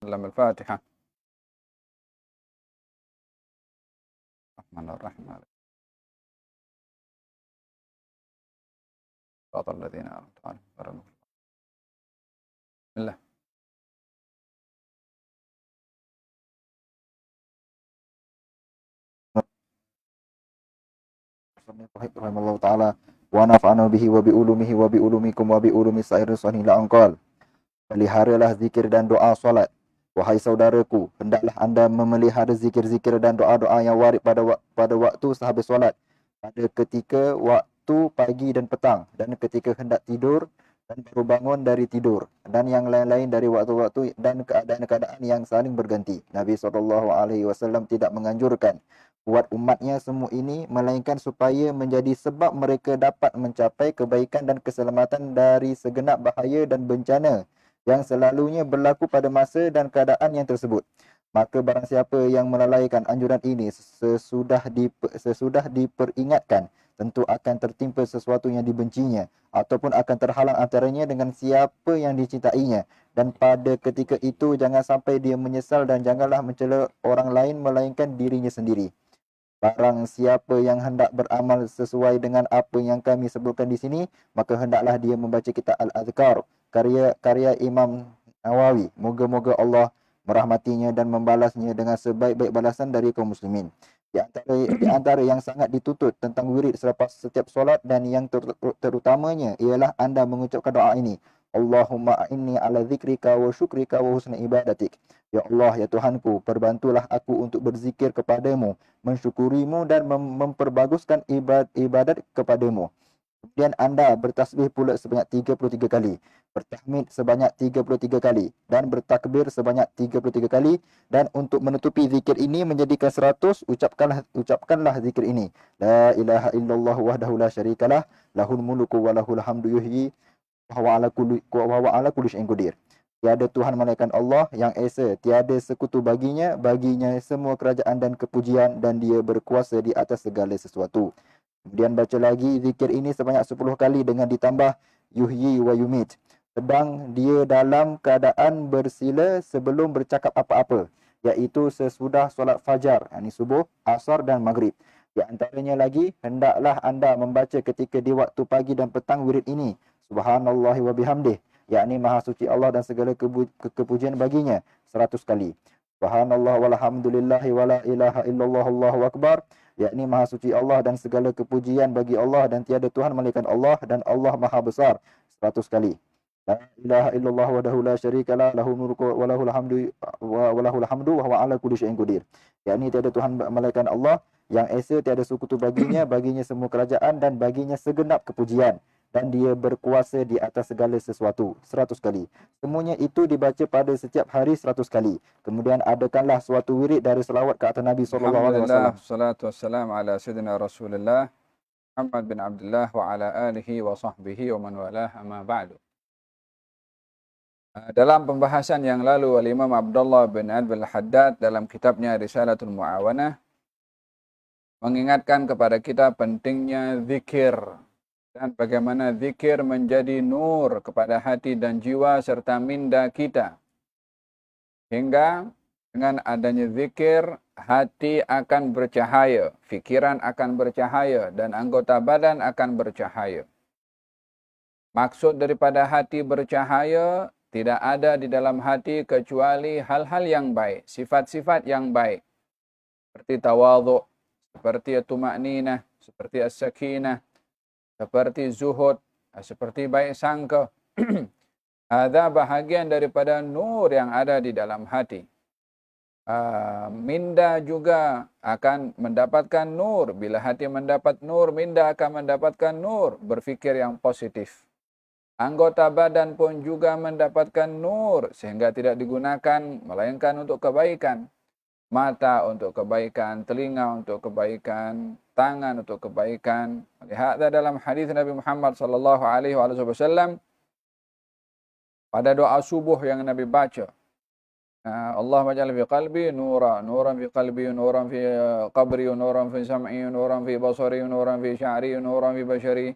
وسلم الفاتحة. الرحمن الرحيم صراط الذين أنعمت عليهم غير المغضوب. بسم الله. Rahimahullah ta'ala wa nafa'ana bihi wa bi ulumihi wa bi ulumikum wa bi ulumi sa'irin sahih la'angqal. Peliharalah zikir dan doa solat. Wahai saudaraku, hendaklah anda memelihara zikir-zikir dan doa-doa yang warid pada waktu sehabis solat, pada ketika waktu pagi dan petang, dan ketika hendak tidur dan baru bangun dari tidur, dan yang lain-lain dari waktu-waktu dan keadaan-keadaan yang saling berganti. Nabi SAW tidak menganjurkan buat umatnya semua ini, melainkan supaya menjadi sebab mereka dapat mencapai kebaikan dan keselamatan dari segenap bahaya dan bencana yang selalunya berlaku pada masa dan keadaan yang tersebut. Maka barang siapa yang melalaikan anjuran ini sesudah diperingatkan, tentu akan tertimpa sesuatu yang dibencinya, ataupun akan terhalang antaranya dengan siapa yang dicintainya. Dan pada ketika itu jangan sampai dia menyesal dan janganlah mencela orang lain melainkan dirinya sendiri. Barang siapa yang hendak beramal sesuai dengan apa yang kami sebutkan di sini, maka hendaklah dia membaca kitab Al-Azkar, karya Imam Nawawi. Moga-moga Allah merahmatinya dan membalasnya dengan sebaik-baik balasan dari kaum muslimin. Di antara yang sangat dituntut tentang wirid selepas setiap solat dan yang terutamanya ialah anda mengucapkan doa ini. Allahumma a'inni ala zikrika wa syukrika wa husna ibadatik. Ya Allah, ya Tuhanku, perbantulah aku untuk berzikir kepadamu, mensyukurimu dan memperbaguskan ibadat kepadamu. Kemudian anda bertasbih pula sebanyak 33 kali, bertahmid sebanyak 33 kali, dan bertakbir sebanyak 33 kali. Dan untuk menutupi zikir ini menjadikan 100, ucapkanlah zikir ini. La ilaha illallah wahdahu la syarikalah, lahul mulku wa lahul hamdu yuhyi wa huwa ala kulli syai'in qadir. Tiada Tuhan melainkan Allah yang esa, tiada sekutu baginya semua kerajaan dan kepujian, dan dia berkuasa di atas segala sesuatu. Kemudian baca lagi zikir ini sebanyak 10 kali dengan ditambah yuhyi wa yumit. Sedang dia dalam keadaan bersila sebelum bercakap apa-apa, iaitu sesudah solat fajar, yakni subuh, asar dan maghrib. Di antaranya lagi, hendaklah anda membaca ketika di waktu pagi dan petang wirid ini. Subhanallah wa bihamdih, yakni maha suci Allah dan segala kepujian baginya 100 kali. Subhanallah walhamdulillahi wa la ilaha illallah Allahu akbar, yakni maha suci Allah dan segala kepujian bagi Allah dan tiada Tuhan melainkan Allah dan Allah maha besar 100 kali. La ilaha illallah wahdahu la syarikalah, lahul mulku wa lahul hamdu wa huwa ala kulli syai'in qadir. Yakni tiada Tuhan melainkan Allah yang esa, tiada sekutu baginya semua kerajaan dan baginya segenap kepujian, dan dia berkuasa di atas segala sesuatu 100 kali. Semuanya itu dibaca pada setiap hari 100 kali. Kemudian adakanlah suatu wirid dari selawat ke atas Nabi SAW. Alhamdulillah, salatu wassalam ala sayyidina Rasulullah Muhammad bin Abdullah wa ala alihi wa sahbihi wa man walah, amma ba'du. Dalam pembahasan yang lalu, Al-Imam Abdullah bin Abdul Haddad dalam kitabnya Risalatul Mu'awanah mengingatkan kepada kita pentingnya zikir dan bagaimana zikir menjadi nur kepada hati dan jiwa serta minda kita. Hingga dengan adanya zikir, hati akan bercahaya, fikiran akan bercahaya, dan anggota badan akan bercahaya. Maksud daripada hati bercahaya, tidak ada di dalam hati kecuali hal-hal yang baik, sifat-sifat yang baik. Seperti tawadhu, seperti tuma'ninah, seperti as-sakinah, seperti zuhud, seperti baik sangka. Ada bahagian daripada nur yang ada di dalam hati. Minda juga akan mendapatkan nur. Bila hati mendapat nur, minda akan mendapatkan nur, berfikir yang positif. Anggota badan pun juga mendapatkan nur, sehingga tidak digunakan melainkan untuk kebaikan. Mata untuk kebaikan, telinga untuk kebaikan, tangan untuk kebaikan. Lihat dalam hadis Nabi Muhammad sallallahu alaihi wasallam pada doa subuh yang Nabi baca, Allahumma ja'al fi qalbi nuran fi qalbi, nuran fi qabri, nuran fi sam'i, nuran fi basari, nuran fi sya'ri, nuran fi bashari,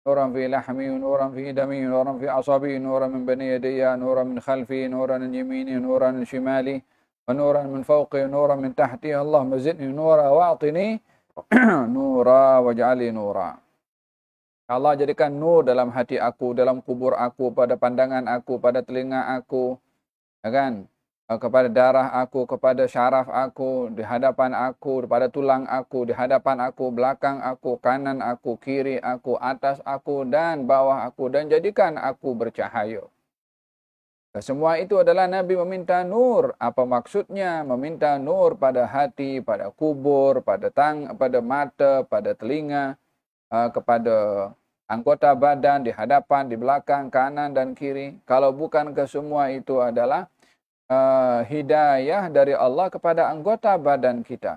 نورا في لحمي ونورا في دمي ونورا في عصبي نورا من بين يدي نورا من خلفي نورا من يميني نورا من شمالي ونورا من فوقي نورا من تحتي اللهم زدني نورا واعطني نورا واجعلي نورا. Allah jadikan nur dalam hati aku, dalam kubur aku, pada pandangan aku, pada telinga aku, ya kan? Kepada darah aku, kepada syaraf aku, di hadapan aku, pada tulang aku, di hadapan aku, belakang aku, kanan aku, kiri aku, atas aku, dan bawah aku, dan jadikan aku bercahaya. Semua itu adalah Nabi meminta nur. Apa maksudnya? Meminta nur pada hati, pada kubur, pada pada mata, pada telinga, kepada anggota badan, di hadapan, di belakang, kanan, dan kiri. Kalau bukan ke semua itu adalah hidayah dari Allah kepada anggota badan kita.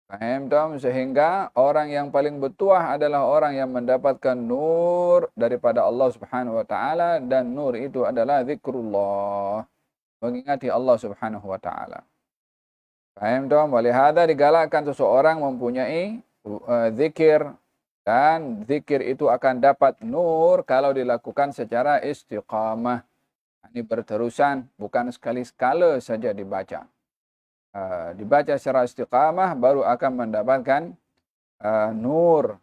Paham tak? Sehingga orang yang paling bertuah adalah orang yang mendapatkan nur daripada Allah Subhanahu wa taala, dan nur itu adalah zikrullah, mengingati Allah Subhanahu wa taala. Paham tak? Walihada digalakkan seseorang mempunyai zikir, dan zikir itu akan dapat nur kalau dilakukan secara istiqamah. Ini berterusan, bukan sekali-sekala saja dibaca. Dibaca secara istiqamah baru akan mendapatkan nur.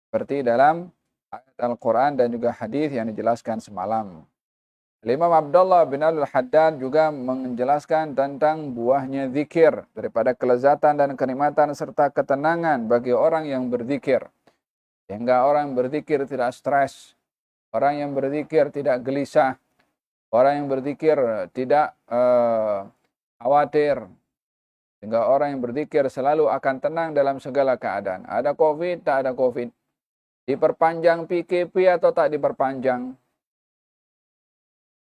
Seperti dalam ayat Al-Quran dan juga hadis yang dijelaskan semalam. Imam Abdullah bin Al-Haddad juga menjelaskan tentang buahnya zikir, daripada kelezatan dan kenikmatan serta ketenangan bagi orang yang berzikir. Sehingga orang yang berzikir tidak stres, orang yang berzikir tidak gelisah, orang yang berzikir tidak khawatir. Sehingga orang yang berzikir selalu akan tenang dalam segala keadaan. Ada COVID, tak ada COVID. Diperpanjang PKP atau tak diperpanjang.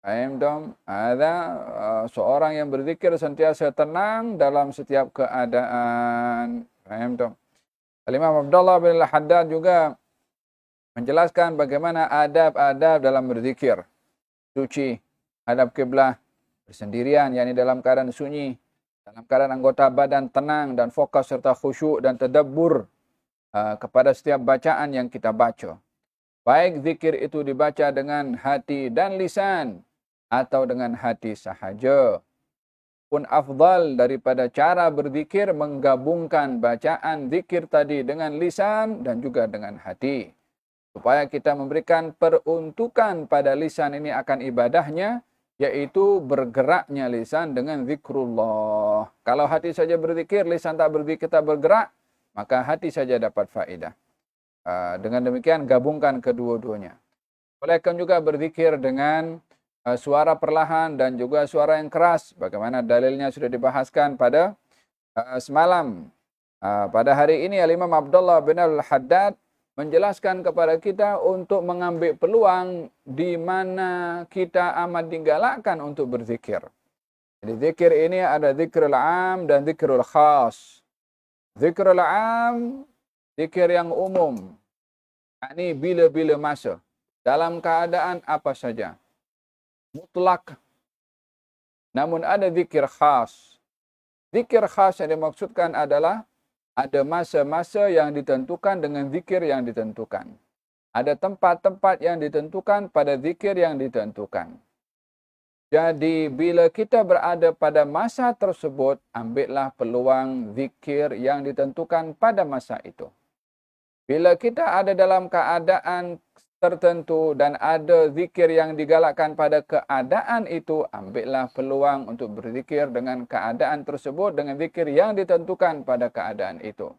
Ada seorang yang berzikir sentiasa tenang dalam setiap keadaan. Imam Abdullah bin Al-Haddad juga menjelaskan bagaimana adab-adab dalam berzikir. Suci, hadap kiblah, bersendirian, yakni dalam keadaan sunyi, dalam keadaan anggota badan tenang dan fokus serta khusyuk dan tadabbur kepada setiap bacaan yang kita baca. Baik zikir itu dibaca dengan hati dan lisan atau dengan hati sahaja. Pun afdal daripada cara berzikir menggabungkan bacaan zikir tadi dengan lisan dan juga dengan hati. Supaya kita memberikan peruntukan pada lisan ini akan ibadahnya, yaitu bergeraknya lisan dengan zikrullah. Kalau hati saja berzikir, lisan tak berzikir, tak bergerak, maka hati saja dapat faedah. Dengan demikian gabungkan kedua-duanya. Bolehkan juga berzikir dengan suara perlahan dan juga suara yang keras. Bagaimana dalilnya sudah dibahaskan pada semalam. Pada hari ini Imam Abdullah bin Al-Haddad menjelaskan kepada kita untuk mengambil peluang di mana kita amat digalakkan untuk berzikir. Jadi zikir ini ada zikrul am dan zikrul khas. Zikrul am, zikir yang umum. Ini bila-bila masa, dalam keadaan apa saja. Mutlak. Namun ada zikir khas. Zikir khas yang dimaksudkan adalah ada masa-masa yang ditentukan dengan zikir yang ditentukan. Ada tempat-tempat yang ditentukan pada zikir yang ditentukan. Jadi bila kita berada pada masa tersebut, ambillah peluang zikir yang ditentukan pada masa itu. Bila kita ada dalam keadaan tertentu dan ada zikir yang digalakkan pada keadaan itu, ambillah peluang untuk berzikir dengan keadaan tersebut, dengan zikir yang ditentukan pada keadaan itu.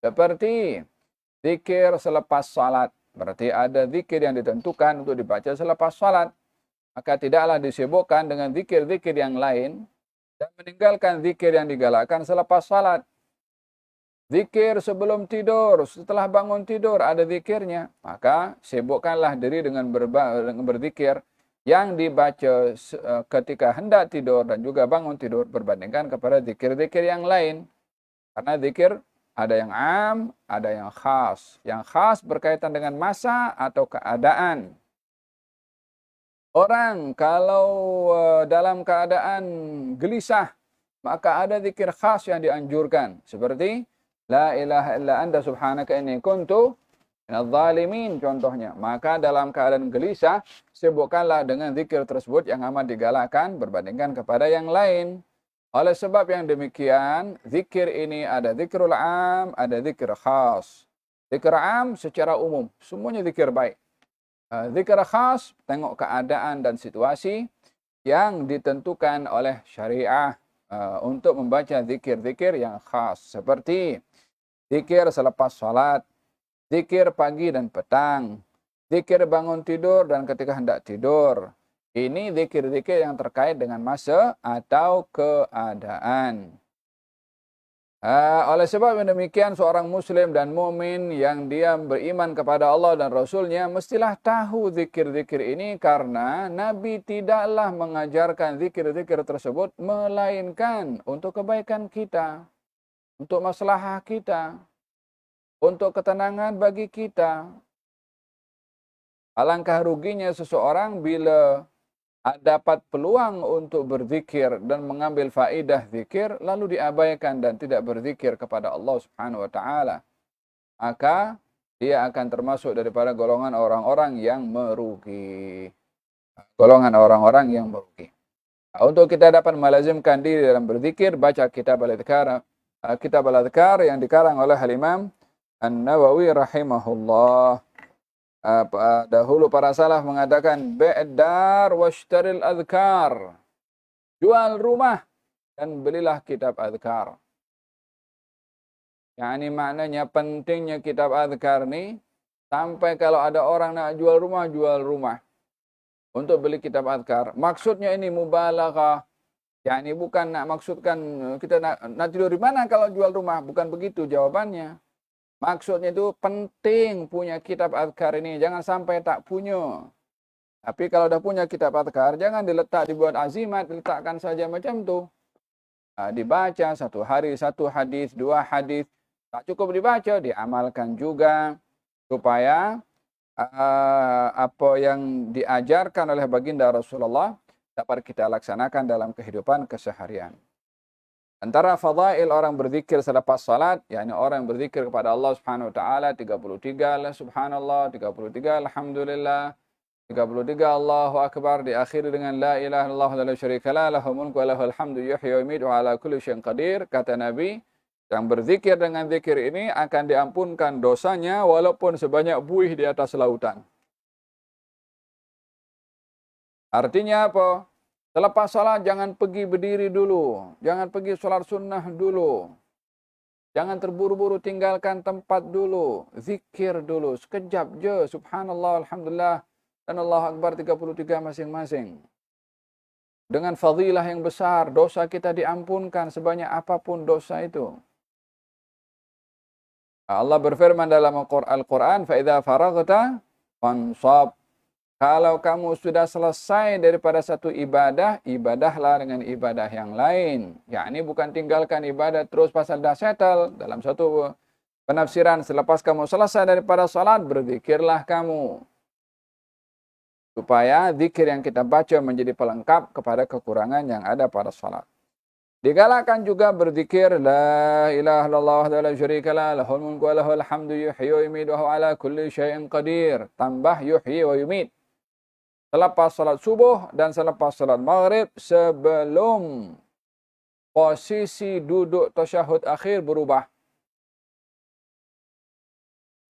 Seperti zikir selepas salat. Berarti ada zikir yang ditentukan untuk dibaca selepas salat. Maka tidaklah disibukkan dengan zikir-zikir yang lain dan meninggalkan zikir yang digalakkan selepas salat. Zikir sebelum tidur, setelah bangun tidur ada zikirnya. Maka sibukkanlah diri dengan berzikir yang dibaca ketika hendak tidur dan juga bangun tidur berbandingkan kepada zikir-zikir yang lain. Karena zikir ada yang am, ada yang khas. Yang khas berkaitan dengan masa atau keadaan. Orang kalau dalam keadaan gelisah, maka ada zikir khas yang dianjurkan. Seperti La ilaha illa anta subhanaka inni kuntu minadz zalimin contohnya. Maka dalam keadaan gelisah, sibukkanlah dengan zikir tersebut yang amat digalakkan berbandingkan kepada yang lain. Oleh sebab yang demikian, zikir ini ada zikrul am, ada zikir khas. Zikir am secara umum, semuanya zikir baik. Zikir khas, tengok keadaan dan situasi yang ditentukan oleh syariah untuk membaca zikir-zikir yang khas. Seperti zikir selepas salat, zikir pagi dan petang, zikir bangun tidur dan ketika hendak tidur. Ini zikir-zikir yang terkait dengan masa atau keadaan. Oleh sebab yang demikian, seorang muslim dan mukmin yang dia beriman kepada Allah dan Rasulnya mestilah tahu zikir-zikir ini, karena Nabi tidaklah mengajarkan zikir-zikir tersebut melainkan untuk kebaikan kita, untuk maslahah kita, untuk ketenangan bagi kita. Alangkah ruginya seseorang bila dapat peluang untuk berzikir dan mengambil faedah zikir lalu diabaikan dan tidak berzikir kepada Allah Subhanahu wa taala. Maka dia akan termasuk daripada golongan orang-orang yang merugi. Golongan orang-orang yang merugi. Untuk kita dapat melazimkan diri dalam berzikir, baca kitab al-Adhkar yang dikarang oleh Al-Imam An-Nawawi rahimahullah. Dahulu para salaf mengatakan bi'dar washtaril adhkar. Jual rumah dan belilah kitab adhkar. Yani maknanya pentingnya kitab adhkar ni sampai kalau ada orang nak jual rumah untuk beli kitab adhkar. Maksudnya ini mubalaghah. Yani bukan nak maksudkan kita nak tidur di mana kalau jual rumah, bukan begitu jawabannya. Maksudnya itu penting punya kitab adhkar ini. Jangan sampai tak punya. Tapi kalau dah punya kitab adhkar, jangan dibuat azimat, diletakkan saja macam tu. Dibaca satu hari, satu hadis, dua hadis. Tak cukup dibaca, diamalkan juga. Supaya apa yang diajarkan oleh baginda Rasulullah dapat kita laksanakan dalam kehidupan keseharian. Antara fadail orang berzikir selepas salat, yakni orang yang berzikir kepada Allah Subhanahu wa taala 33 la subhanallah, 33 alhamdulillah, 33 Allahu akbar, diakhiri dengan la ilaha illallah wa la syarika la lahul mulku wa lahul hamdu yuhyi wa yumiitu wa ala kulli syai'in qadir. Kata Nabi, yang berzikir dengan zikir ini akan diampunkan dosanya walaupun sebanyak buih di atas lautan. Artinya apa? Selepas salat jangan pergi berdiri dulu. Jangan pergi solat sunnah dulu. Jangan terburu-buru tinggalkan tempat dulu. Zikir dulu. Sekejap je. Subhanallah, alhamdulillah. Dan Allahu Akbar 33 masing-masing. Dengan fadilah yang besar. Dosa kita diampunkan sebanyak apapun dosa itu. Allah berfirman dalam Al-Quran. فَإِذَا فَرَغْتَ فَانْصَبْ. Kalau kamu sudah selesai daripada satu ibadah, ibadahlah dengan ibadah yang lain. Yakni bukan tinggalkan ibadah terus pasal dah settle. Dalam satu penafsiran, selepas kamu selesai daripada salat, berzikirlah kamu. Supaya zikir yang kita baca menjadi pelengkap kepada kekurangan yang ada pada salat. Digalakkan juga berzikir la ilaha illallah wa la syarika la lahul mulku wa lahul hamdu yuhyi wa yumiitu wa huwa ala kulli syai'in qadir. Tambah yuhyi wa yumiit. Selepas salat subuh dan selepas salat maghrib sebelum posisi duduk tasyahud akhir berubah.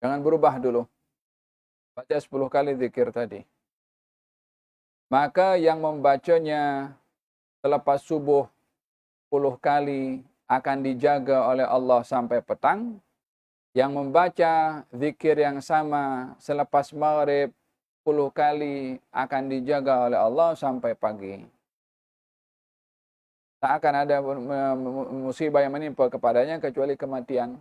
Jangan berubah dulu. Baca 10 kali zikir tadi. Maka yang membacanya selepas subuh 10 kali akan dijaga oleh Allah sampai petang. Yang membaca zikir yang sama selepas maghrib 10 kali akan dijaga oleh Allah sampai pagi. Tak akan ada musibah yang menimpa kepadanya kecuali kematian.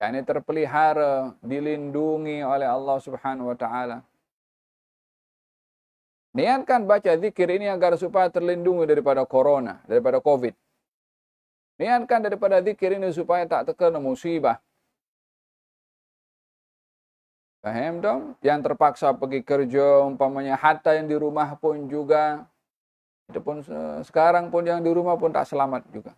Yang ini terpelihara, dilindungi oleh Allah Subhanahu wa taala. Niatkan baca zikir ini agar supaya terlindungi daripada corona, daripada COVID. Niatkan daripada zikir ini supaya tak terkena musibah. Faham dong? Yang terpaksa pergi kerja, umpamanya hatta yang di rumah pun juga. Itu pun sekarang pun yang di rumah pun tak selamat juga.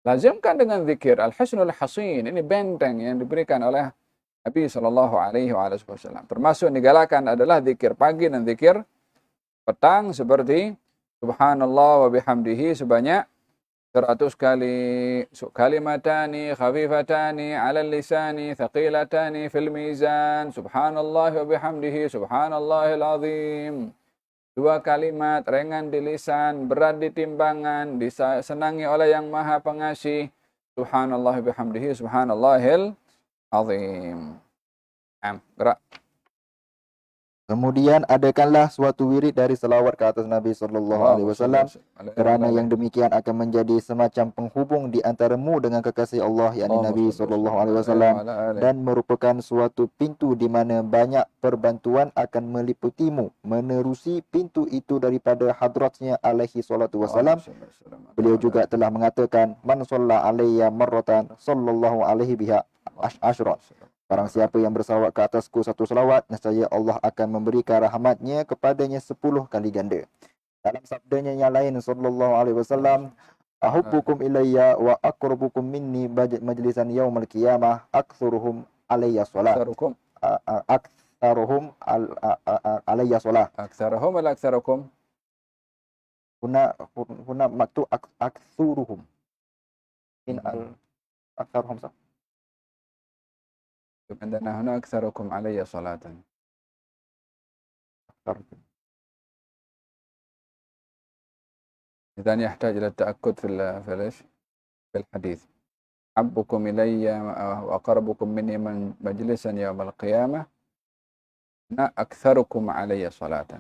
Lazimkan dengan zikir. Al-Hisnul Hasin, ini benteng yang diberikan oleh Nabi Shallallahu Alaihi Wasallam. Termasuk digalakan adalah zikir pagi dan zikir petang seperti Subhanallah wa bihamdihi sebanyak 100 kali, kalimatani khafifatani 'ala lisani thaqilatani fil mizan, subhanallah wa bihamdihi subhanallahil azim. 2 kalimat ringan di lisan, berat di timbangan, disenangi oleh yang Maha Pengasih. Subhanallah wa bihamdihi subhanallahil azim. Gerak. Kemudian adakanlah suatu wirid dari selawat ke atas Nabi sallallahu alaihi wasallam, kerana yang demikian akan menjadi semacam penghubung di antaramu dengan kekasih Allah, yakni Nabi sallallahu alaihi wasallam, dan merupakan suatu pintu di mana banyak perbantuan akan meliputimu menerusi pintu itu daripada hadratnya alaihi salatu wasallam. Beliau juga telah mengatakan, man shalla alayya marratan sallallahu alaihi biha asyra. Barang siapa yang bersalawat ke atasku satu salawat, nescaya Allah akan memberikan rahmatnya kepadanya 10 kali ganda. Dalam sabdanya yang lain sallallahu alaihi wasallam, ahubbukum ilayya wa aqrabukum minni majlisan yaumal qiyamah aktsaruhum alayya salat. Aktsaruhum alayya salat. Aktsaruhum wala aktsarukum? Huna maktub aktsaruhum. In al aktsaruhum sah. عندنا هنا أكثركم علي صلاة. إذن يحتاج إلى التأكد في ليش؟ في الحديث. أحبكم إلي وأقربكم مني من مجلسا يوم القيامة أكثركم علي صلاة.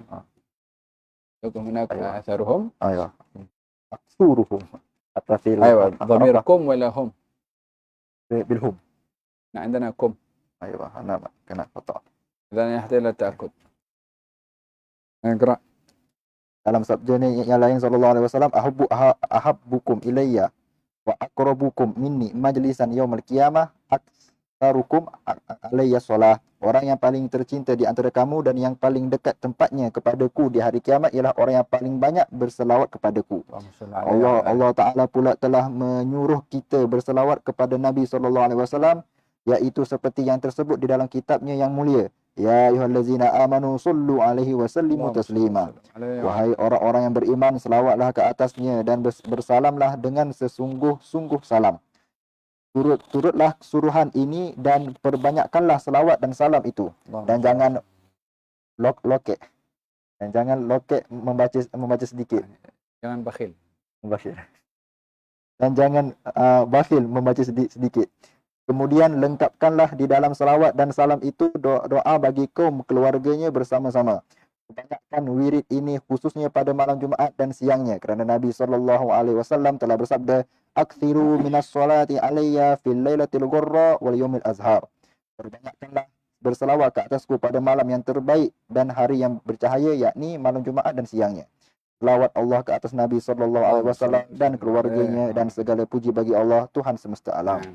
يكون هناك أكثرهم. أيوة. أكثرهم. أيوة. ضميركم ولا هم؟ بالهم. عندنا كم. أيوة أنا كنا خطأ. إذن يحتاج إلى التأكد. اقرأ. Dalam sabdanya yang lain sallallahu alaihi wasallam, ahabbukum ilayya wa aqrabukum minni majlisan yaumil qiyamah aktsarukum alayya shalah. Orang yang paling tercinta di antara kamu dan yang paling dekat tempatnya kepadaku di hari kiamat ialah orang yang paling banyak berselawat kepadaku. Allah Ta'ala pula telah menyuruh kita berselawat kepada Nabi sallallahu alaihi wasallam, iaitu seperti yang tersebut di dalam kitabnya yang mulia. Ya ayyuhallazina amanu sallu alaihi wa sallimu taslima. Wahai orang-orang yang beriman, selawatlah ke atasnya dan bersalamlah dengan sesungguh-sungguh salam. Turutlah suruhan ini dan perbanyakkanlah selawat dan salam itu. Dan jangan lokek. Dan jangan lokek membaca sedikit. Jangan bakhil. Dan jangan bakhil membaca sedikit. Kemudian lengkapkanlah di dalam selawat dan salam itu doa bagi kaum keluarganya bersama-sama. Banyakkan wirid ini khususnya pada malam Jumaat dan siangnya, kerana Nabi sallallahu alaihi wasallam telah bersabda, "Aktsiru minas salati alayya fil lailatil ghurra wal yaumil azhar." Perbanyakkanlah berselawat ke atasku pada malam yang terbaik dan hari yang bercahaya, yakni malam Jumaat dan siangnya. Selawat Allah ke atas Nabi sallallahu alaihi wasallam dan keluarganya, dan segala puji bagi Allah Tuhan semesta alam.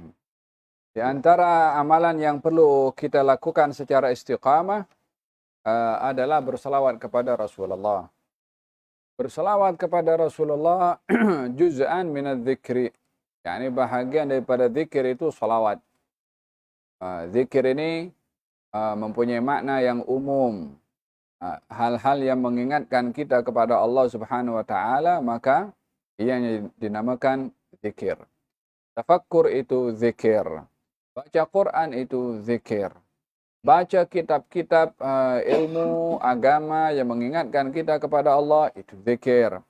Di antara amalan yang perlu kita lakukan secara istiqamah adalah berselawat kepada Rasulullah. Berselawat kepada Rasulullah juz'an minadz dzikri. Yani bahagian daripada zikir itu selawat. Zikir ini mempunyai makna yang umum. Hal-hal yang mengingatkan kita kepada Allah Subhanahu wa taala, maka ia dinamakan zikir. Tafakkur itu zikir. Baca Quran itu zikir. Baca kitab-kitab ilmu agama yang mengingatkan kita kepada Allah itu zikir.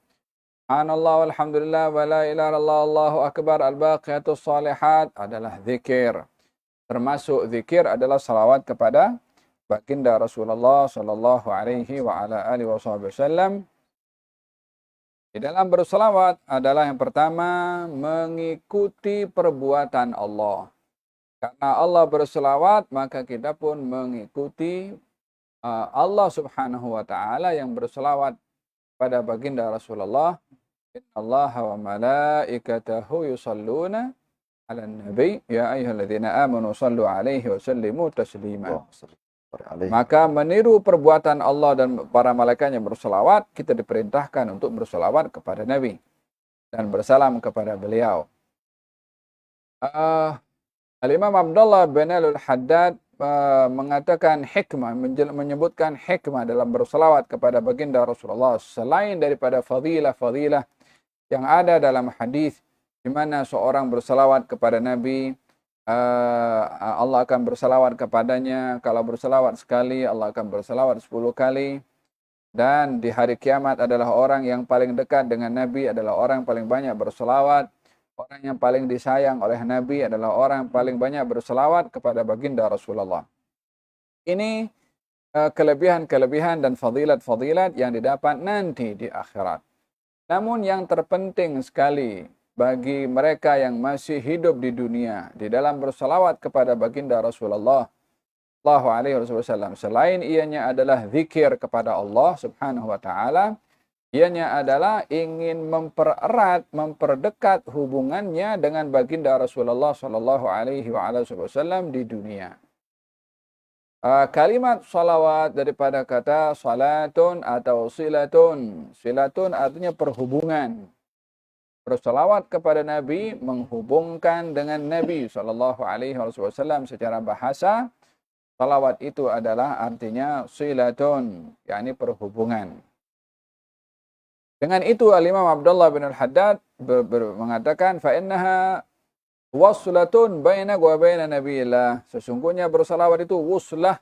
Subhanallah walhamdulillah wa la ilaha illallah Allahu akbar al-baqiyatus salihat adalah zikir. Termasuk zikir adalah salawat kepada baginda Rasulullah sallallahu alaihi wa ala alihi wasallam. Di dalam berselawat adalah yang pertama mengikuti perbuatan Allah. Karena Allah berselawat, maka kita pun mengikuti Allah Subhanahu wa taala yang berselawat pada baginda Rasulullah. Innallaha wa malaikatahu yusalluna 'alan nabi ya ayyuhalladzina amanu sallu 'alaihi wa sallimu taslima. Maka meniru perbuatan Allah dan para malaikatnya berselawat, kita diperintahkan untuk berselawat kepada Nabi dan bersalam kepada beliau. Al-Imam Abdullah bin Al-Haddad mengatakan hikmah, menyebutkan hikmah dalam berselawat kepada baginda Rasulullah selain daripada fadilah-fadilah yang ada dalam hadis di mana seorang berselawat kepada Nabi, Allah akan berselawat kepadanya. Kalau berselawat sekali, Allah akan berselawat 10 kali. Dan di hari kiamat adalah orang yang paling dekat dengan Nabi adalah orang yang paling banyak berselawat. Orang yang paling disayang oleh Nabi adalah orang yang paling banyak berselawat kepada baginda Rasulullah. Ini kelebihan-kelebihan dan fadilat-fadilat yang didapat nanti di akhirat. Namun yang terpenting sekali bagi mereka yang masih hidup di dunia di dalam berselawat kepada baginda Rasulullah sallallahu alaihi wasallam, selain ianya adalah zikir kepada Allah Subhanahu wa taala, ianya adalah ingin mempererat, memperdekat hubungannya dengan baginda Rasulullah sallallahu alaihi wasallam di dunia. Kalimat salawat daripada kata salatun atau silatun. Silatun artinya perhubungan. Bersalawat kepada Nabi menghubungkan dengan Nabi sallallahu alaihi wasallam secara bahasa. Salawat itu adalah artinya silatun, yakni perhubungan. Dengan itu Al-Imam Abdullah bin Al-Haddad mengatakan fa innaha waslatun bainak wa baina nabiyillah. Sesungguhnya bersalawat itu wuslah,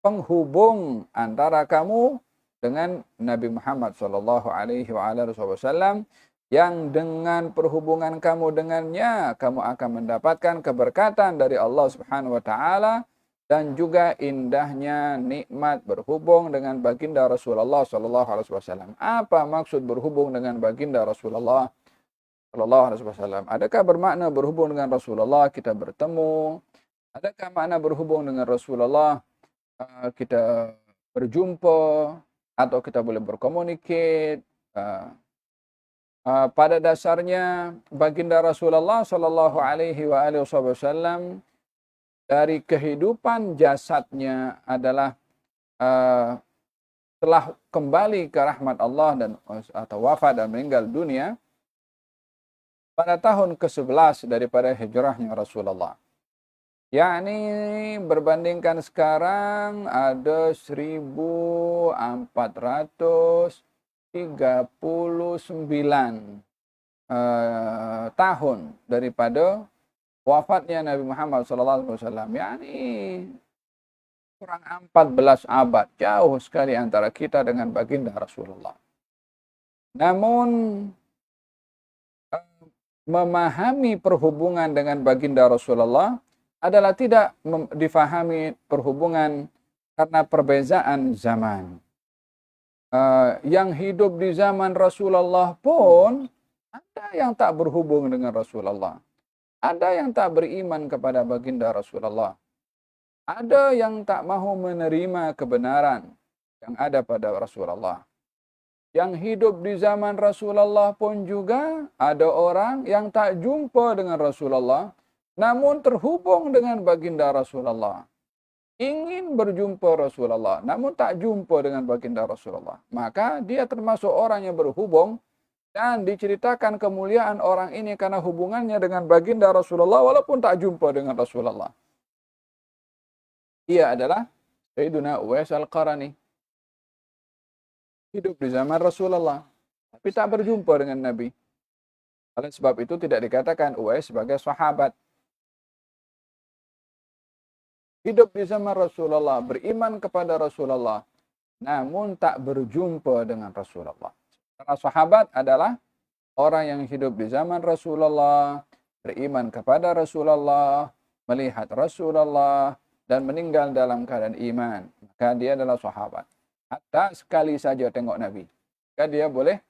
penghubung antara kamu dengan Nabi Muhammad sallallahu alaihi wasallam, yang dengan perhubungan kamu dengannya kamu akan mendapatkan keberkatan dari Allah Subhanahu wa taala dan juga indahnya nikmat berhubung dengan baginda Rasulullah sallallahu alaihi wasallam. Apa maksud berhubung dengan baginda Rasulullah sallallahu alaihi wasallam? Adakah bermakna berhubung dengan Rasulullah kita bertemu? Adakah makna berhubung dengan Rasulullah kita berjumpa atau kita boleh berkomunikasi? Pada dasarnya baginda Rasulullah sallallahu alaihi wasallam dari kehidupan jasadnya adalah telah kembali ke rahmat Allah dan atau wafat dan meninggal dunia pada tahun ke-11 daripada hijrahnya Rasulullah. Yakni berbandingkan sekarang ada 1439 tahun daripada wafatnya Nabi Muhammad SAW. yakni kurang 14 abad. Jauh sekali antara kita dengan baginda Rasulullah. Namun memahami perhubungan dengan baginda Rasulullah adalah tidak difahami perhubungan karena perbezaan zaman. Yang hidup di zaman Rasulullah pun ada yang tak berhubung dengan Rasulullah. Ada yang tak beriman kepada baginda Rasulullah. Ada yang tak mahu menerima kebenaran yang ada pada Rasulullah. Yang hidup di zaman Rasulullah pun juga ada orang yang tak jumpa dengan Rasulullah, namun terhubung dengan baginda Rasulullah. Ingin berjumpa Rasulullah, namun tak jumpa dengan baginda Rasulullah. Maka dia termasuk orang yang berhubung. Dan diceritakan kemuliaan orang ini karena hubungannya dengan baginda Rasulullah walaupun tak jumpa dengan Rasulullah. Ia adalah Sayyiduna Uwais Al-Qarani. Hidup di zaman Rasulullah, tapi tak berjumpa dengan Nabi. Oleh sebab itu tidak dikatakan Uwais sebagai sahabat. Hidup di zaman Rasulullah, beriman kepada Rasulullah, namun tak berjumpa dengan Rasulullah. Para sahabat adalah orang yang hidup di zaman Rasulullah, beriman kepada Rasulullah, melihat Rasulullah, dan meninggal dalam keadaan iman. Maka dia adalah sahabat. Hatta sekali saja tengok Nabi, maka dia boleh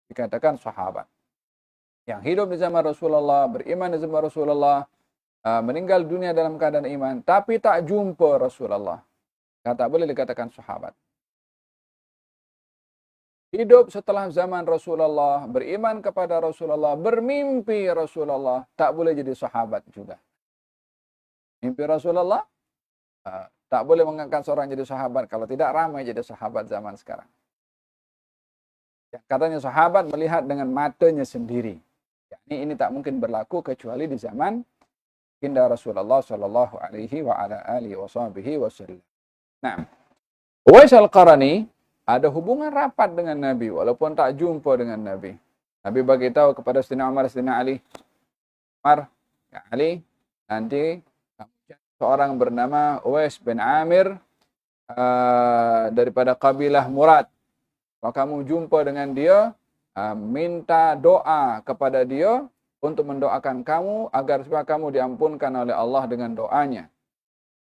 dikatakan sahabat. Yang hidup di zaman Rasulullah, beriman di zaman Rasulullah, meninggal dunia dalam keadaan iman, tapi tak jumpa Rasulullah, tak boleh dikatakan sahabat. Hidup setelah zaman Rasulullah, beriman kepada Rasulullah, bermimpi Rasulullah, tak boleh jadi sahabat juga. Mimpi Rasulullah, tak boleh mengangkat seorang jadi sahabat, kalau tidak ramai jadi sahabat zaman sekarang. Katanya sahabat melihat dengan matanya sendiri. Ini tak mungkin berlaku kecuali di zaman baginda Rasulullah sallallahu alaihi wa ala alihi wasallam. Nah, Uwais Al-Qarani ada hubungan rapat dengan Nabi walaupun tak jumpa dengan Nabi. Nabi bagi tahu kepada Sayyidina Umar, Sayyidina Ali, Umar, ya Ali, nanti seorang bernama Uwais bin Amir daripada kabilah Murad. Kalau kamu jumpa dengan dia, minta doa kepada dia untuk mendoakan kamu agar supaya kamu diampunkan oleh Allah dengan doanya.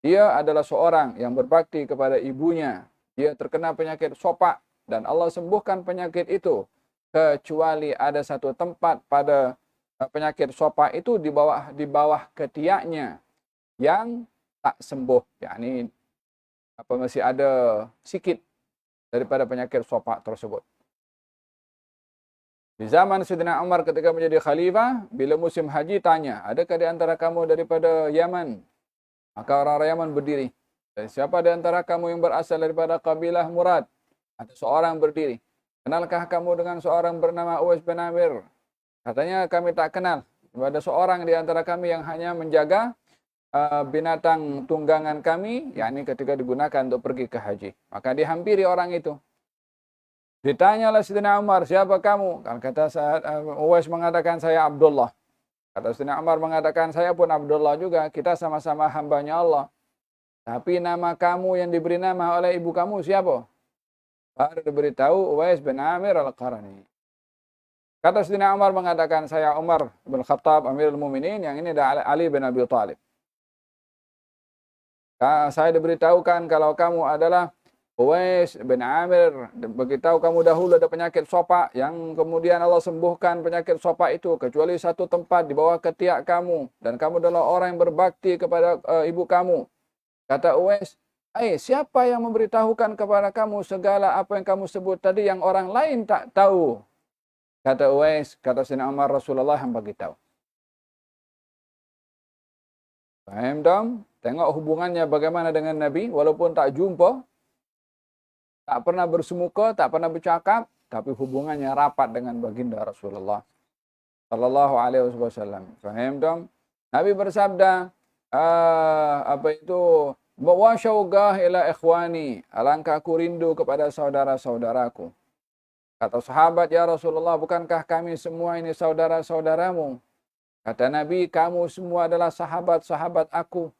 Dia adalah seorang yang berbakti kepada ibunya. Dia terkena penyakit sopak dan Allah sembuhkan penyakit itu. Kecuali ada satu tempat pada penyakit sopak itu di bawah ketiaknya yang tak sembuh. Yakni masih ada sikit daripada penyakit sopak tersebut. Di zaman Sayyidina Umar ketika menjadi khalifah, bila musim haji tanya, adakah di antara kamu daripada Yaman? Maka orang-orang Yaman berdiri. Dan siapa di antara kamu yang berasal daripada kabilah Murad? Ada seorang berdiri. Kenalkah kamu dengan seorang bernama Uwais bin Amir? Katanya kami tak kenal. Ada seorang di antara kami yang hanya menjaga binatang tunggangan kami, yakni ketika digunakan untuk pergi ke haji. Maka dihampiri orang itu. Ditanyalah Sayyidina Umar, siapa kamu? Kan kata Uwais mengatakan saya Abdullah. Kata Sayyidina Umar mengatakan saya pun Abdullah juga. Kita sama-sama hambanya Allah. Tapi nama kamu yang diberi nama oleh ibu kamu siapa? Baru diberitahu Uwais bin Amir Al-Qarani. Kata Sayyidina Umar mengatakan saya Umar bin Khattab Amirul Mukminin, yang ini adalah Ali bin Abi Thalib. Saya diberitahukan kalau kamu adalah Uwais bin Amir, beritahu kamu dahulu ada penyakit sopak yang kemudian Allah sembuhkan penyakit sopak itu kecuali satu tempat di bawah ketiak kamu dan kamu adalah orang yang berbakti kepada ibu kamu. Kata Uwais, siapa yang memberitahukan kepada kamu segala apa yang kamu sebut tadi yang orang lain tak tahu? Kata Uwais, kata Sayyidina Umar, Rasulullah yang bagi tahu. Faham dong? Tengok hubungannya bagaimana dengan Nabi walaupun tak jumpa. Tak pernah bersemuka, tak pernah bercakap, tapi hubungannya rapat dengan baginda Rasulullah sallallahu alaihi wasallam. Faham dong? Nabi bersabda, wa syauqah ila ikhwani, alangkah aku rindu kepada saudara-saudaraku. Kata sahabat, ya Rasulullah, bukankah kami semua ini saudara-saudaramu? Kata Nabi, kamu semua adalah sahabat-sahabat aku.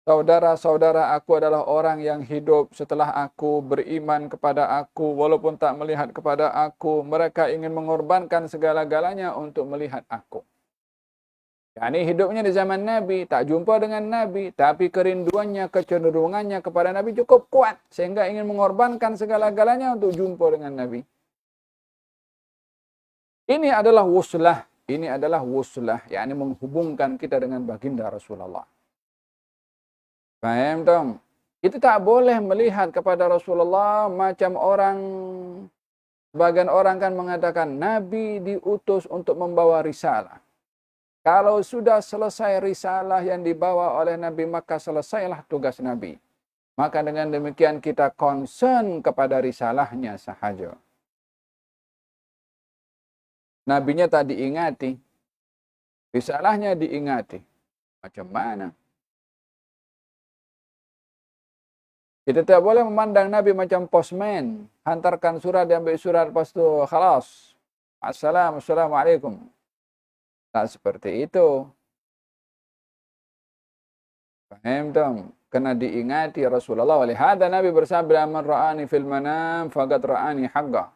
Saudara-saudara aku adalah orang yang hidup setelah aku, beriman kepada aku, walaupun tak melihat kepada aku. Mereka ingin mengorbankan segala-galanya untuk melihat aku. Yani hidupnya di zaman Nabi, tak jumpa dengan Nabi, tapi kerinduannya, kecenderungannya kepada Nabi cukup kuat, sehingga ingin mengorbankan segala-galanya untuk jumpa dengan Nabi. Ini adalah wuslah, yakni menghubungkan kita dengan baginda Rasulullah. Faham dong? Kita tak boleh melihat kepada Rasulullah macam sebagian orang kan mengatakan Nabi diutus untuk membawa risalah. Kalau sudah selesai risalah yang dibawa oleh Nabi, maka selesailah tugas Nabi. Maka dengan demikian kita concern kepada risalahnya sahaja. Nabinya tak diingati. Risalahnya diingati. Macam mana? Kita tidak boleh memandang Nabi macam postman. Hantarkan surat, diambil surat, lepas itu khalas. Assalamualaikum. Tak seperti itu. Faham dong? Kena diingati Rasulullah. Walihada Nabi bersabda, man ra'ani fil manam, faqad ra'ani haqqa.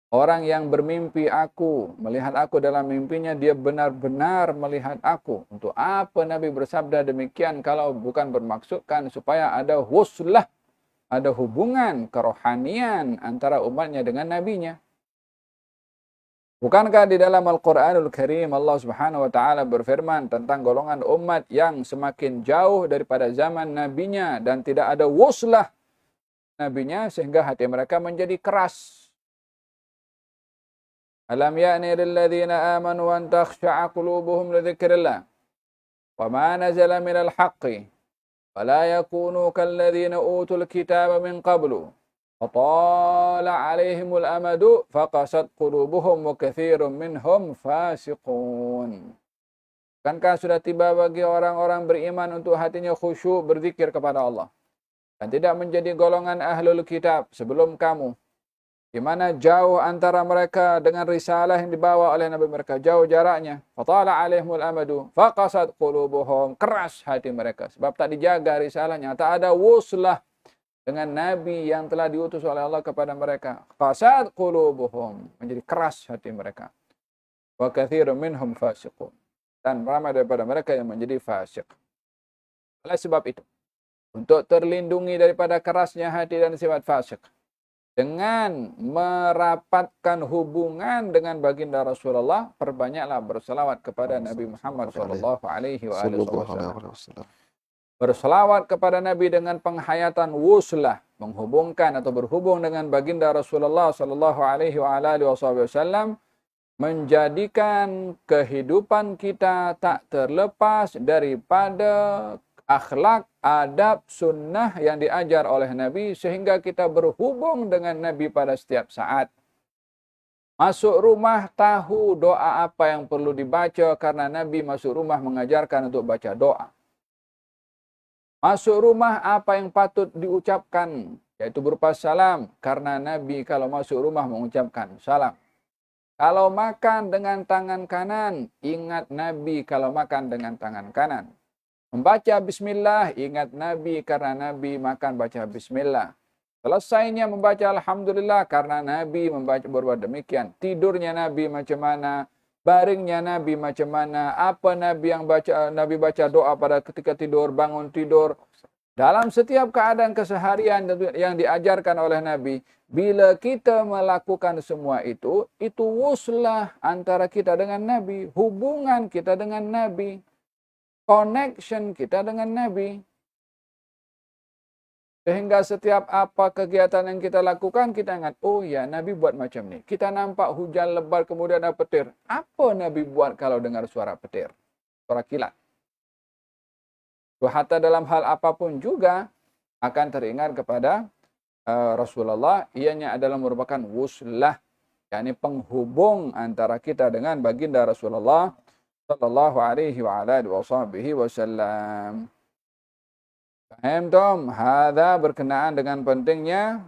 Orang yang bermimpi aku, melihat aku dalam mimpinya, dia benar-benar melihat aku. Untuk apa Nabi bersabda demikian kalau bukan bermaksudkan supaya ada wuslah, ada hubungan kerohanian antara umatnya dengan nabinya. Bukankah di dalam Al-Quranul Karim Allah Subhanahu wa taala berfirman tentang golongan umat yang semakin jauh daripada zaman nabinya dan tidak ada wuslah nabinya sehingga hati mereka menjadi keras. Alam ya'ni lilladzina amanu an takhsha'a qulubuhum li dzikrillah wa ma nazala minal haqqi wa la yakunu kalladzina utul kitaba min qablu wa tala 'alaihimul amadu faqasat qulubuhum wa katsirun minhum fasiqun. Bukankah sudah tiba bagi orang-orang beriman untuk hatinya khusyuk berzikir kepada Allah dan tidak menjadi golongan ahlul kitab sebelum kamu, di mana jauh antara mereka dengan risalah yang dibawa oleh Nabi mereka, jauh jaraknya. Fatala alaihimul amadu, faqasat qulubuhum, keras hati mereka sebab tak dijaga risalahnya, tak ada wuslah dengan Nabi yang telah diutus oleh Allah kepada mereka. Qasat qulubuhum, menjadi keras hati mereka. Wa katsirun minhum fasiqun, dan ramai daripada mereka yang menjadi fasik. Oleh sebab itu, untuk terlindungi daripada kerasnya hati dan sifat fasik, dengan merapatkan hubungan dengan baginda Rasulullah, perbanyaklah berselawat kepada Nabi Muhammad sallallahu alaihi wasallam. Berselawat kepada Nabi dengan penghayatan wuslah, menghubungkan atau berhubung dengan baginda Rasulullah sallallahu alaihi wasallam, menjadikan kehidupan kita tak terlepas daripada akhlak, adab, sunnah yang diajar oleh Nabi, sehingga kita berhubung dengan Nabi pada setiap saat. Masuk rumah tahu doa apa yang perlu dibaca karena Nabi masuk rumah mengajarkan untuk baca doa. Masuk rumah apa yang patut diucapkan, yaitu berupa salam, karena Nabi kalau masuk rumah mengucapkan salam. Kalau makan dengan tangan kanan, ingat Nabi kalau makan dengan tangan kanan. Membaca bismillah, ingat Nabi karena Nabi makan baca bismillah. Selesainya membaca alhamdulillah karena Nabi membaca berbuat demikian. Tidurnya Nabi macam mana, baringnya Nabi macam mana, apa Nabi baca doa pada ketika tidur, bangun tidur. Dalam setiap keadaan keseharian yang diajarkan oleh Nabi, bila kita melakukan semua itu wuslah antara kita dengan Nabi, hubungan kita dengan Nabi, connection kita dengan Nabi. Sehingga setiap apa kegiatan yang kita lakukan, kita ingat, oh ya, Nabi buat macam ni. Kita nampak hujan lebat, kemudian ada petir. Apa Nabi buat kalau dengar suara petir? Suara kilat. Hatta dalam hal apapun juga akan teringat kepada Rasulullah. Ianya adalah merupakan wuslah, yakni penghubung antara kita dengan baginda Rasulullah sallallahu alaihi wa alihi wasallam. Paham Tom? Hadza berkenaan dengan pentingnya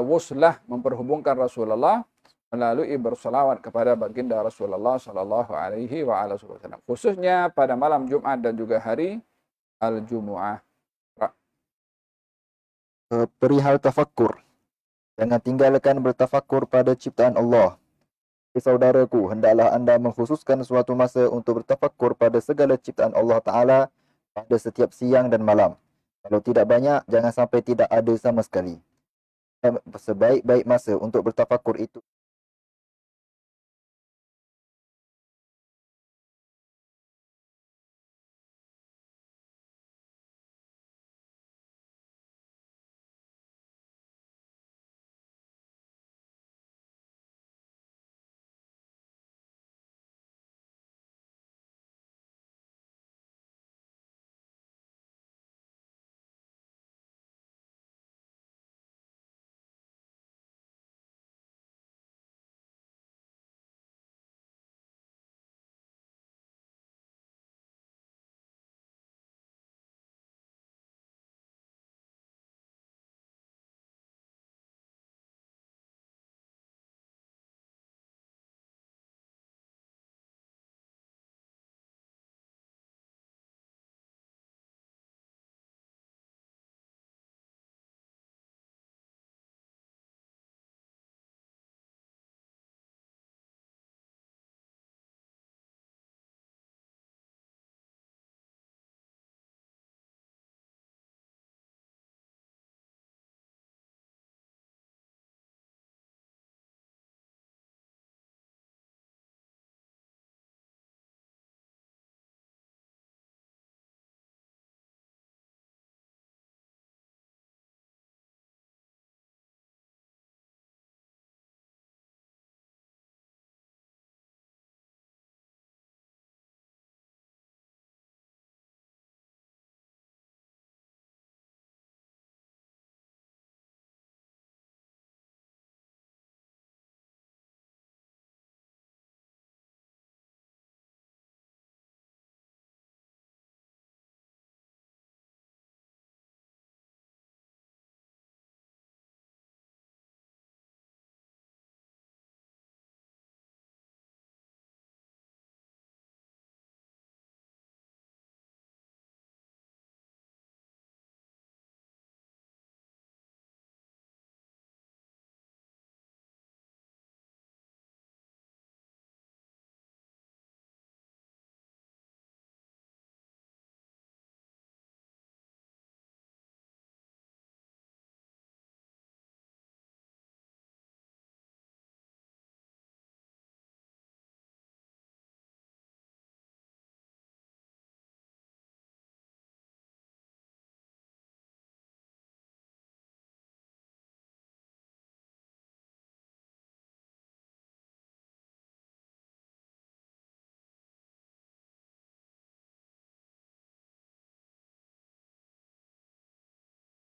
wuslah, memperhubungkan Rasulullah melalui berselawat kepada baginda Rasulullah sallallahu alaihi wa alihi wasallam. Khususnya pada malam Jumat dan juga hari Al-Jumu'ah. Perihal tafakkur. Jangan tinggalkan bertafakkur pada ciptaan Allah. Saudaraku, hendaklah anda mengkhususkan suatu masa untuk bertafakkur pada segala ciptaan Allah Ta'ala pada setiap siang dan malam. Kalau tidak banyak, jangan sampai tidak ada sama sekali. Sebaik-baik masa untuk bertafakkur itu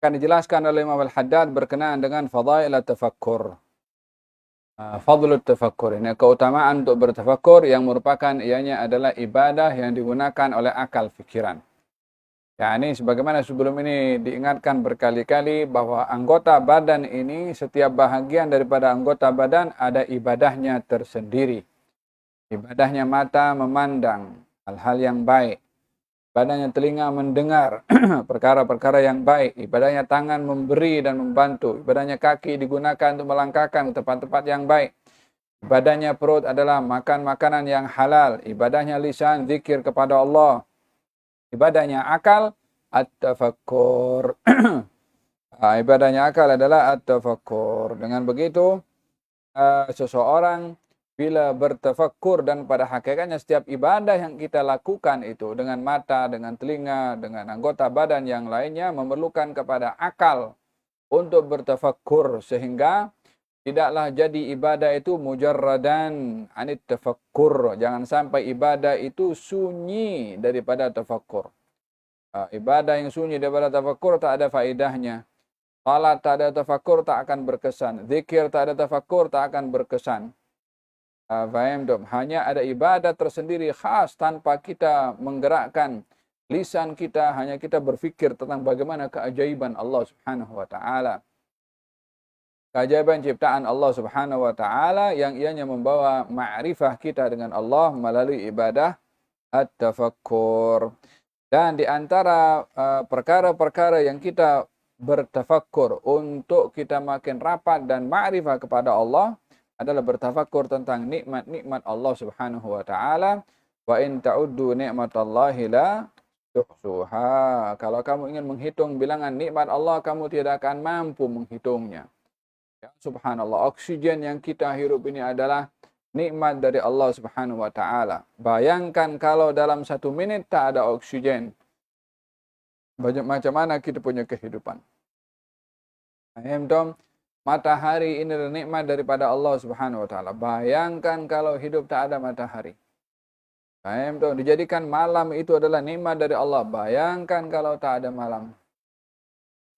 akan dijelaskan oleh Imam Al-Haddad berkenaan dengan fadail at-tafakkur. Fadlut tafakkur, ini keutamaan untuk bertafakkur yang merupakan ianya adalah ibadah yang digunakan oleh akal fikiran. Ya, ini sebagaimana sebelum ini diingatkan berkali-kali bahwa anggota badan ini, setiap bahagian daripada anggota badan ada ibadahnya tersendiri. Ibadahnya mata memandang hal-hal yang baik. Ibadahnya telinga mendengar perkara-perkara yang baik. Ibadahnya tangan memberi dan membantu. Ibadahnya kaki digunakan untuk melangkahkan ke tempat-tempat yang baik. Ibadahnya perut adalah makan makanan yang halal. Ibadahnya lisan zikir kepada Allah. Ibadahnya akal at-tafakkur. Ibadahnya akal adalah at-tafakkur. Dengan begitu seseorang bila bertafakkur, dan pada hakikatnya setiap ibadah yang kita lakukan itu dengan mata, dengan telinga, dengan anggota badan yang lainnya memerlukan kepada akal untuk bertafakkur, sehingga tidaklah jadi ibadah itu mujarradan anit tafakkur. Jangan sampai ibadah itu sunyi daripada tafakkur. Ibadah yang sunyi daripada tafakkur tak ada faedahnya. Salat tak ada tafakkur tak akan berkesan. Zikir tak ada tafakkur tak akan berkesan. Faham dong? Hanya ada ibadat tersendiri khas tanpa kita menggerakkan lisan kita, hanya kita berfikir tentang bagaimana keajaiban Allah Subhanahu wa taala. Keajaiban ciptaan Allah Subhanahu wa taala yang ianya membawa ma'rifah kita dengan Allah melalui ibadah at-tafakkur. Dan di antara perkara-perkara yang kita bertafakkur untuk kita makin rapat dan ma'rifah kepada Allah adalah bertafakkur tentang nikmat-nikmat Allah Subhanahu wa taala. Wa in ta'uddu ni'matallahi la tuhsuha. Kalau kamu ingin menghitung bilangan nikmat Allah, kamu tidak akan mampu menghitungnya. Ya, subhanallah, oksigen yang kita hirup ini adalah nikmat dari Allah Subhanahu wa taala. Bayangkan kalau dalam 1 menit tak ada oksigen. Macam mana kita punya kehidupan? Matahari ini adalah nikmat daripada Allah Subhanahu wa taala. Bayangkan kalau hidup tak ada matahari. Dijadikan malam itu adalah nikmat dari Allah. Bayangkan kalau tak ada malam.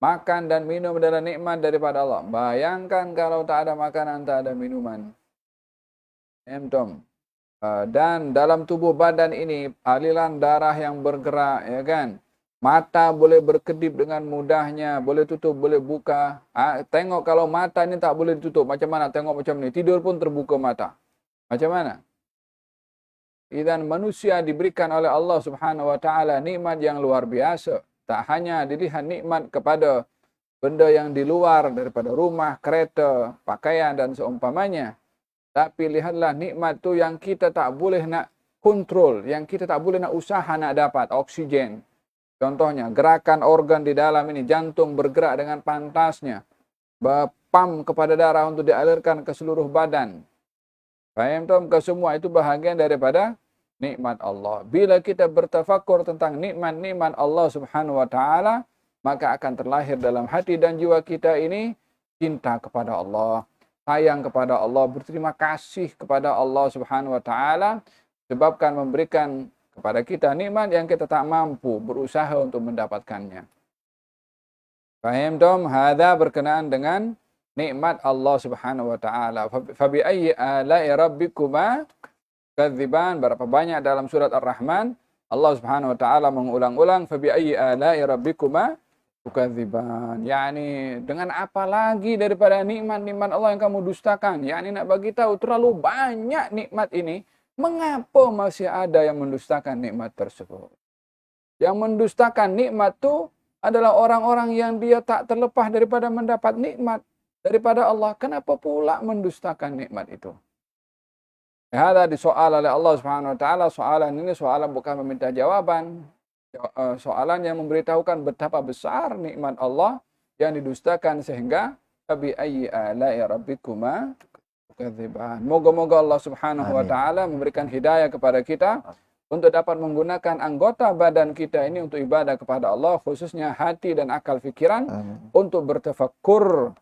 Makan dan minum adalah nikmat daripada Allah. Bayangkan kalau tak ada makanan, tak ada minuman. Dan dalam tubuh badan ini aliran darah yang bergerak, ya kan? Mata boleh berkedip dengan mudahnya, boleh tutup, boleh buka. Tengok kalau mata ini tak boleh ditutup, macam mana tengok macam ni? Tidur pun terbuka mata. Macam mana? Dan manusia diberikan oleh Allah Subhanahu wa taala nikmat yang luar biasa. Tak hanya dilihat nikmat kepada benda yang di luar daripada rumah, kereta, pakaian dan seumpamanya. Tapi lihatlah nikmat tu yang kita tak boleh nak kontrol, yang kita tak boleh nak usaha nak dapat, oksigen. Contohnya, gerakan organ di dalam ini, jantung bergerak dengan pantasnya. Pam kepada darah untuk dialirkan ke seluruh badan. Faham tak? Kesemua itu bahagian daripada nikmat Allah. Bila kita bertafakkur tentang nikmat-nikmat Allah Subhanahu wa taala, maka akan terlahir dalam hati dan jiwa kita ini cinta kepada Allah, sayang kepada Allah, berterima kasih kepada Allah Subhanahu wa taala sebabkan memberikan kepada kita nikmat yang kita tak mampu berusaha untuk mendapatkannya. Faham dong? Hadza berkenaan dengan nikmat Allah Subhanahu wa taala. Fa bi ayyi ala'i rabbikuma kadziban. Berapa banyak dalam surat Ar-Rahman Allah Subhanahu wa taala mengulang-ulang fa bi ayyi ala'i rabbikuma tukadziban. Yani dengan apa lagi daripada nikmat-nikmat Allah yang kamu dustakan? Yani nak bagi tahu terlalu banyak nikmat ini. Mengapa masih ada yang mendustakan nikmat tersebut? Yang mendustakan nikmat itu adalah orang-orang yang dia tak terlepas daripada mendapat nikmat daripada Allah. Kenapa pula mendustakan nikmat itu? Hadza disoal oleh Allah Subhanahu wa taala. Soalan ini soalan bukan meminta jawaban. Soalan yang memberitahukan betapa besar nikmat Allah yang didustakan sehingga bi ayyi ala'i rabbikuma. Moga-moga Allah Subhanahu wa taala memberikan hidayah kepada kita untuk dapat menggunakan anggota badan kita ini untuk ibadah kepada Allah, khususnya hati dan akal fikiran. Untuk bertafakkur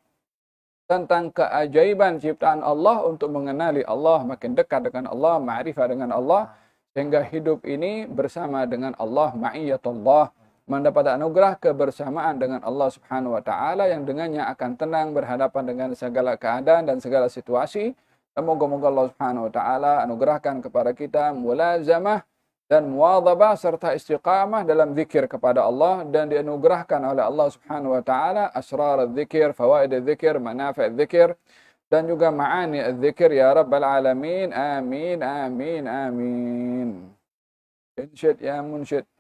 tentang keajaiban ciptaan Allah, untuk mengenali Allah, makin dekat dengan Allah, ma'rifah dengan Allah, sehingga hidup ini bersama dengan Allah, ma'iyatullah, mendapat anugerah kebersamaan dengan Allah Subhanahu wa taala yang dengannya akan tenang berhadapan dengan segala keadaan dan segala situasi. Dan moga-moga Allah Subhanahu wa taala anugerahkan kepada kita mulazamah dan muwadhabah serta istiqamah dalam zikir kepada Allah, dan dianugerahkan oleh Allah Subhanahu wa taala asrar az-zikir, fawaid az-zikir, manafi' az-zikir, dan juga ma'ani az-zikir ya rabbal alamin. Amin amin amin. Insyid ya munsyid.